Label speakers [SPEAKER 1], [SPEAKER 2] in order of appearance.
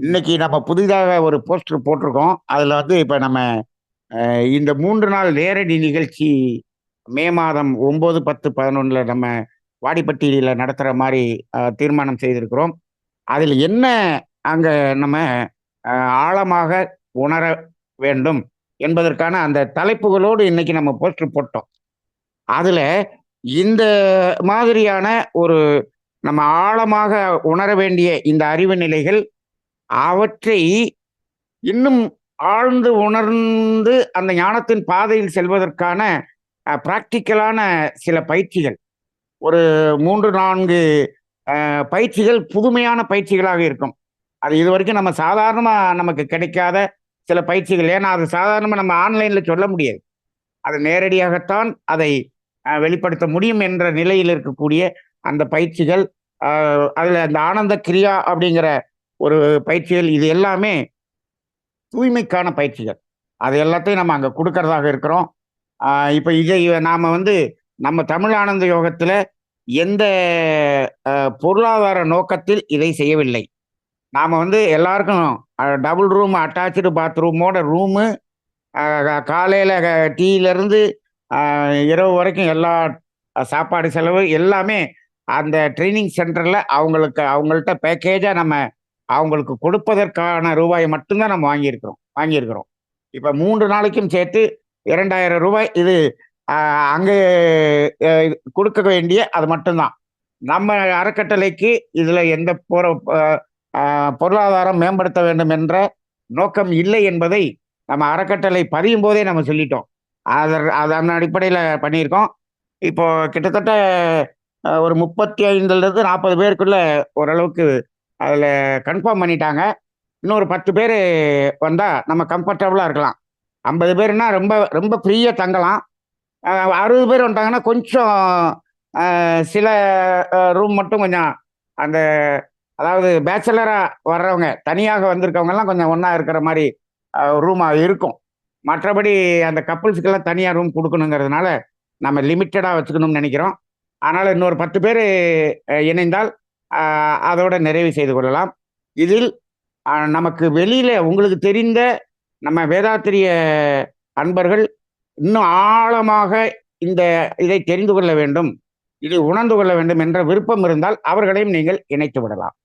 [SPEAKER 1] இன்னைக்கு நம்ம புதிதாக ஒரு போஸ்டர் போட்டிருக்கோம். அதுல வந்து இப்ப நம்ம இந்த 3 நாள் நேரடி நிகழ்ச்சி மே மாதம் 9, 10, 11 நம்ம வாடிப்பட்டியில நடத்துற மாதிரி தீர்மானம் செய்திருக்கிறோம். அதில் என்ன அங்க நம்ம ஆழமாக உணர வேண்டும் என்பதற்கான அந்த தலைப்புகளோடு இன்னைக்கு நம்ம போஸ்டர் போட்டோம். அதுல இந்த மாதிரியான ஒரு நம்ம ஆழமாக உணர வேண்டிய இந்த அறிவு நிலைகள், அவற்றை இன்னும் ஆழ்ந்து உணர்ந்து அந்த ஞானத்தின் பாதையில் செல்வதற்கான பிராக்டிக்கலான சில பயிற்சிகள், ஒரு 3, 4 பயிற்சிகள் புதுமையான பயிற்சிகளாக இருக்கும். அது இதுவரைக்கும் நம்ம சாதாரணமா நமக்கு கிடைக்காத சில பயிற்சிகள். ஏன்னா அது சாதாரணமா நம்ம ஆன்லைன்ல சொல்ல முடியாது. அது நேரடியாகத்தான் அதை வெளிப்படுத்த முடியும் என்ற நிலையில் இருக்கக்கூடிய அந்த பயிற்சிகள், அதுல அந்த ஆனந்த கிரியா அப்படிங்கிற ஒரு பயிற்சிகள், இது எல்லாமே தூய்மைக்கான பயிற்சிகள். அது எல்லாத்தையும் நம்ம அங்க கொடுக்கறதாக இருக்கிறோம். இப்ப இதை நாம வந்து நம்ம தமிழ் ஆனந்த யோகத்துல எந்த பொருளாதார நோக்கத்தில் இதை செய்யவில்லை. நாம வந்து எல்லாருக்கும் டபுள் ரூம் அட்டாச்சு பாத்ரூமோட ரூமு, காலையில டீல இருந்து இரவு வரைக்கும் எல்லா சாப்பாடு செலவு எல்லாமே அந்த ட்ரைனிங் சென்டர்ல அவங்கள்ட்ட பேக்கேஜா நம்ம அவங்களுக்கு கொடுப்பதற்கான ரூபாயை மட்டும்தான் நம்ம வாங்கியிருக்கிறோம். இப்ப 3 நாளைக்கும் சேர்த்து 2000 ரூபாய் இது அங்கே கொடுக்க வேண்டிய அது மட்டும்தான். நம்ம அறக்கட்டளைக்கு இதுல எந்த பொருளாதாரம் மேம்படுத்த வேண்டும் என்ற நோக்கம் இல்லை என்பதை நம்ம அறக்கட்டளை பதியும் போதே நம்ம சொல்லிட்டோம். அதன் அடிப்படையில் பண்ணியிருக்கோம். இப்போ கிட்டத்தட்ட ஒரு 35லேருந்து 40 பேருக்குள்ள ஓரளவுக்கு அதில் கன்ஃபார்ம் பண்ணிட்டாங்க. இன்னொரு 10 பேர் வந்தால் நம்ம கம்ஃபர்டபுளாக இருக்கலாம். 50 பேருனா ரொம்ப ரொம்ப ஃப்ரீயாக தங்கலாம். 60 பேர் வந்துட்டாங்கன்னா கொஞ்சம் சில ரூம் மட்டும் கொஞ்சம் அந்த, அதாவது பேச்சலராக வர்றவங்க தனியாக வந்திருக்கவங்கெல்லாம் கொஞ்சம் ஒன்றா இருக்கிற மாதிரி ரூமாக இருக்கும். மற்றபடி அந்த கப்புள்ஸுக்கெல்லாம் தனியாக ரூம் கொடுக்கணுங்கிறதுனால நம்ம லிமிட்டடாக வச்சுக்கணும்னு நினைக்கிறோம். அதனால் இன்னொரு 10 பேர் இணைந்தால் அதோட நிறைவு செய்து கொள்ளலாம். இதில் நமக்கு வெளியில உங்களுக்கு தெரிந்த நம்ம வேதாத்திரிய அன்பர்கள் இன்னும் ஆழமாக இதை தெரிந்து கொள்ள வேண்டும், இதை உணர்ந்து கொள்ள வேண்டும் என்ற விருப்பம் இருந்தால் அவர்களையும் நீங்கள் இணைத்து விடலாம்.